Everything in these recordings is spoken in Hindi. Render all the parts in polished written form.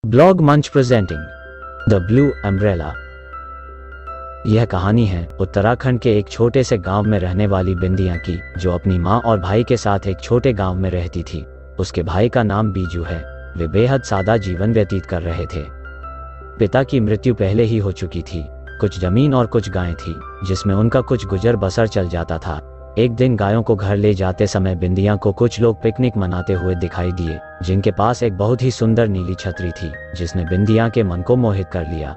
ब्लॉग मंच प्रेजेंटिंग द ब्लू अम्ब्रेला। यह कहानी है उत्तराखंड के एक छोटे से गांव में रहने वाली बिंदिया की, जो अपनी माँ और भाई के साथ एक छोटे गांव में रहती थी। उसके भाई का नाम बीजू है। वे बेहद सादा जीवन व्यतीत कर रहे थे। पिता की मृत्यु पहले ही हो चुकी थी। कुछ जमीन और कुछ गायें थी, जिसमें उनका कुछ गुजर बसर चल जाता था। एक दिन गायों को घर ले जाते समय बिंदिया को कुछ लोग पिकनिक मनाते हुए दिखाई दिए, जिनके पास एक बहुत ही सुंदर नीली छतरी थी, जिसने बिंदिया के मन को मोहित कर लिया।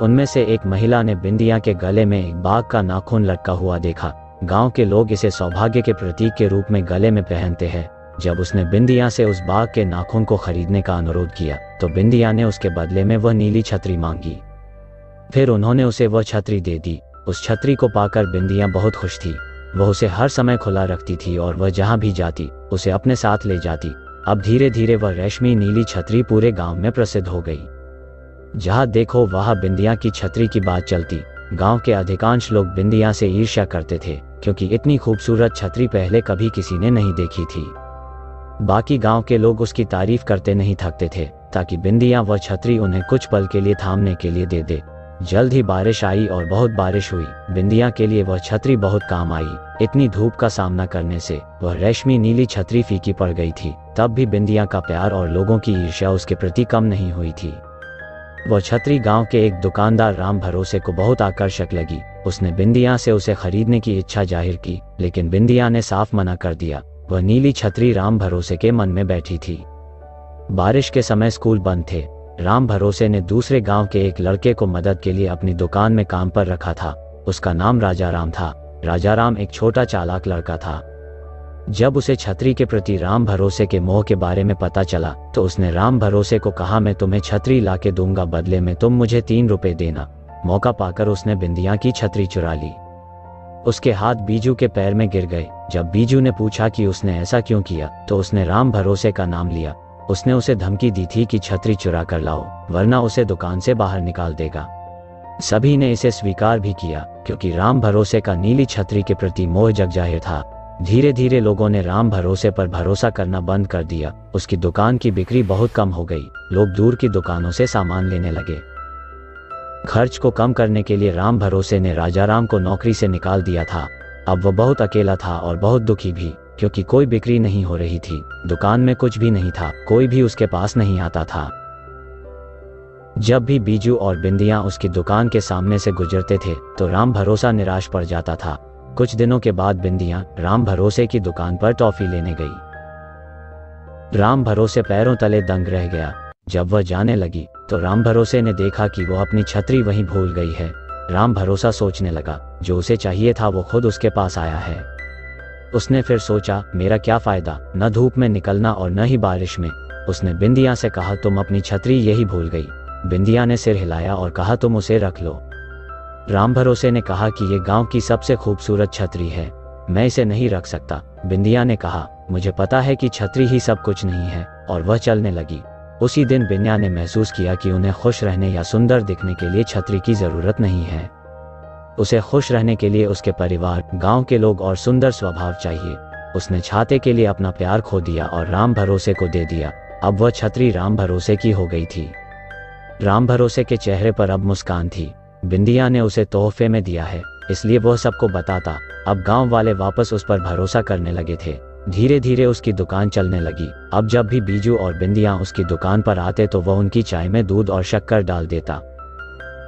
उनमें से एक महिला ने बिंदिया के गले में एक बाघ का नाखून लटका हुआ देखा। गांव के लोग इसे सौभाग्य के प्रतीक के रूप में गले में पहनते हैं। जब उसने बिंदिया से उस बाघ के नाखून को खरीदने का अनुरोध किया, तो बिंदिया ने उसके बदले में वह नीली छतरी मांगी। फिर उन्होंने उसे वह छतरी दे दी। उस छतरी को पाकर बिंदिया बहुत खुश थी। वह उसे हर समय खुला रखती थी और वह जहां भी जाती उसे अपने साथ ले जाती। अब धीरे धीरे वह रेशमी नीली छतरी पूरे गांव में प्रसिद्ध हो गई। जहां देखो वहां बिंदिया की छतरी की बात चलती। गांव के अधिकांश लोग बिंदिया से ईर्ष्या करते थे, क्योंकि इतनी खूबसूरत छतरी पहले कभी किसी ने नहीं देखी थी। बाकी गांव के लोग उसकी तारीफ करते नहीं थकते थे, ताकि बिंदिया वह छतरी उन्हें कुछ पल के लिए थामने के लिए दे दे। जल्द ही बारिश आई और बहुत बारिश हुई। बिंदिया के लिए वह छतरी बहुत काम आई। इतनी धूप का सामना करने से वह रेशमी नीली छतरी फीकी पड़ गई थी। तब भी बिंदिया का प्यार और लोगों की ईर्ष्या उसके प्रति कम नहीं हुई थी। वह छतरी गांव के एक दुकानदार राम भरोसे को बहुत आकर्षक लगी। उसने बिंदिया से उसे खरीदने की इच्छा जाहिर की, लेकिन बिंदिया ने साफ मना कर दिया। वह नीली छतरी राम भरोसे के मन में बैठी थी। बारिश के समय स्कूल बंद थे। राम भरोसे ने दूसरे गांव के एक लड़के को मदद के लिए अपनी दुकान में काम पर रखा था। उसका नाम राजाराम था। राजाराम एक छोटा चालाक लड़का था। जब उसे छतरी के प्रति राम भरोसे के मोह के बारे में पता चला, तो उसने राम भरोसे को कहा, मैं तुम्हें छतरी ला के दूंगा, बदले में तुम मुझे 3 रुपए देना। मौका पाकर उसने बिंदिया की छतरी चुरा ली। उसके हाथ बीजू के पैर में गिर गए। जब बीजू ने पूछा कि उसने ऐसा क्यों किया, तो उसने राम भरोसे का नाम लिया। उसने उसे धमकी दी थी कि छतरी चुरा कर लाओ, वरना उसे दुकान से बाहर निकाल देगा। सभी ने इसे स्वीकार भी किया, क्योंकि राम भरोसे का नीली छतरी के प्रति मोह जग जाहिर था। धीरे धीरे लोगों ने राम भरोसे पर भरोसा करना बंद कर दिया। उसकी दुकान की बिक्री बहुत कम हो गई। लोग दूर की दुकानों से सामान लेने लगे। खर्च को कम करने के लिए राम भरोसे ने राजाराम को नौकरी से निकाल दिया था। अब वह बहुत अकेला था और बहुत दुखी भी, क्योंकि कोई बिक्री नहीं हो रही थी। दुकान में कुछ भी नहीं था, कोई भी उसके पास नहीं आता था। जब भी बीजू और बिंदिया उसकी दुकान के सामने से गुजरते थे, तो राम भरोसा निराश पड़ जाता था। कुछ दिनों के बाद बिंदिया राम भरोसे की दुकान पर टॉफी लेने गई। राम भरोसे पैरों तले दंग रह गया। जब वह जाने लगी, तो राम भरोसे ने देखा कि वह अपनी छतरी वहीं भूल गई है। राम भरोसा सोचने लगा, जो उसे चाहिए था वो खुद उसके पास आया है। उसने फिर सोचा, मेरा क्या फायदा, न धूप में निकलना और न ही बारिश में। उसने बिंदिया से कहा, तुम अपनी छतरी यही भूल गई। बिंदिया ने सिर हिलाया और कहा, तुम उसे रख लो। राम भरोसे ने कहा कि ये गांव की सबसे खूबसूरत छतरी है, मैं इसे नहीं रख सकता। बिंदिया ने कहा, मुझे पता है कि छतरी ही सब कुछ नहीं है, और वह चलने लगी। उसी दिन बिंदिया ने महसूस किया कि उन्हें खुश रहने या सुंदर दिखने के लिए छतरी की जरूरत नहीं है। उसे खुश रहने के लिए उसके परिवार, गांव के लोग और सुंदर स्वभाव चाहिए। उसने छाते के लिए अपना प्यार खो दिया और राम भरोसे को दे दिया। अब वह छतरी राम भरोसे की हो गई थी। राम भरोसे के चेहरे पर अब मुस्कान थी। बिंदिया ने उसे तोहफे में दिया है, इसलिए वह सबको बताता। अब गांव वाले वापस उस पर भरोसा करने लगे थे। धीरे धीरे उसकी दुकान चलने लगी। अब जब भी बीजू और बिंदिया उसकी दुकान पर आते, तो वह उनकी चाय में दूध और शक्कर डाल देता।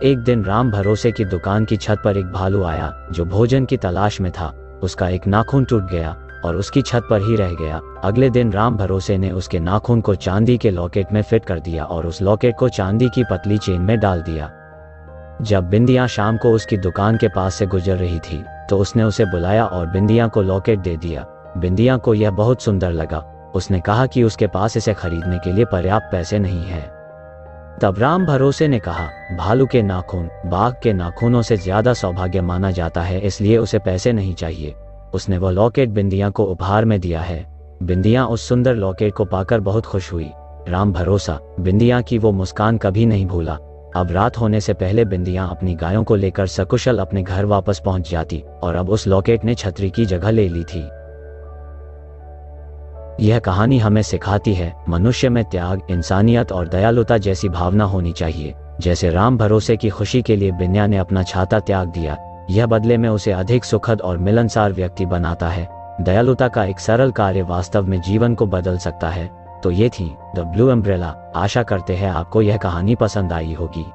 एक दिन राम भरोसे की दुकान की छत पर एक भालू आया, जो भोजन की तलाश में था। उसका एक नाखून टूट गया और उसकी छत पर ही रह गया। अगले दिन राम भरोसे ने उसके नाखून को चांदी के लॉकेट में फिट कर दिया और उस लॉकेट को चांदी की पतली चेन में डाल दिया। जब बिंदिया शाम को उसकी दुकान के पास से गुजर रही थी, तो उसने उसे बुलाया और बिंदिया को लॉकेट दे दिया। बिंदिया को यह बहुत सुंदर लगा। उसने कहा कि उसके पास इसे खरीदने के लिए पर्याप्त पैसे नहीं है। तब राम भरोसे ने कहा, भालू के नाखून बाघ के नाखूनों से ज्यादा सौभाग्य माना जाता है, इसलिए उसे पैसे नहीं चाहिए। उसने वह लॉकेट बिंदिया को उपहार में दिया है। बिंदिया उस सुंदर लॉकेट को पाकर बहुत खुश हुई। राम भरोसा बिंदिया की वो मुस्कान कभी नहीं भूला। अब रात होने से पहले बिंदिया अपनी गायों को लेकर सकुशल अपने घर वापस पहुंच जाती, और अब उस लॉकेट ने छतरी की जगह ले ली थी। यह कहानी हमें सिखाती है मनुष्य में त्याग, इंसानियत और दयालुता जैसी भावना होनी चाहिए। जैसे राम भरोसे की खुशी के लिए बिन्या ने अपना छाता त्याग दिया, यह बदले में उसे अधिक सुखद और मिलनसार व्यक्ति बनाता है। दयालुता का एक सरल कार्य वास्तव में जीवन को बदल सकता है। तो ये थी द ब्लू अम्ब्रेला। आशा करते हैं आपको यह कहानी पसंद आई होगी।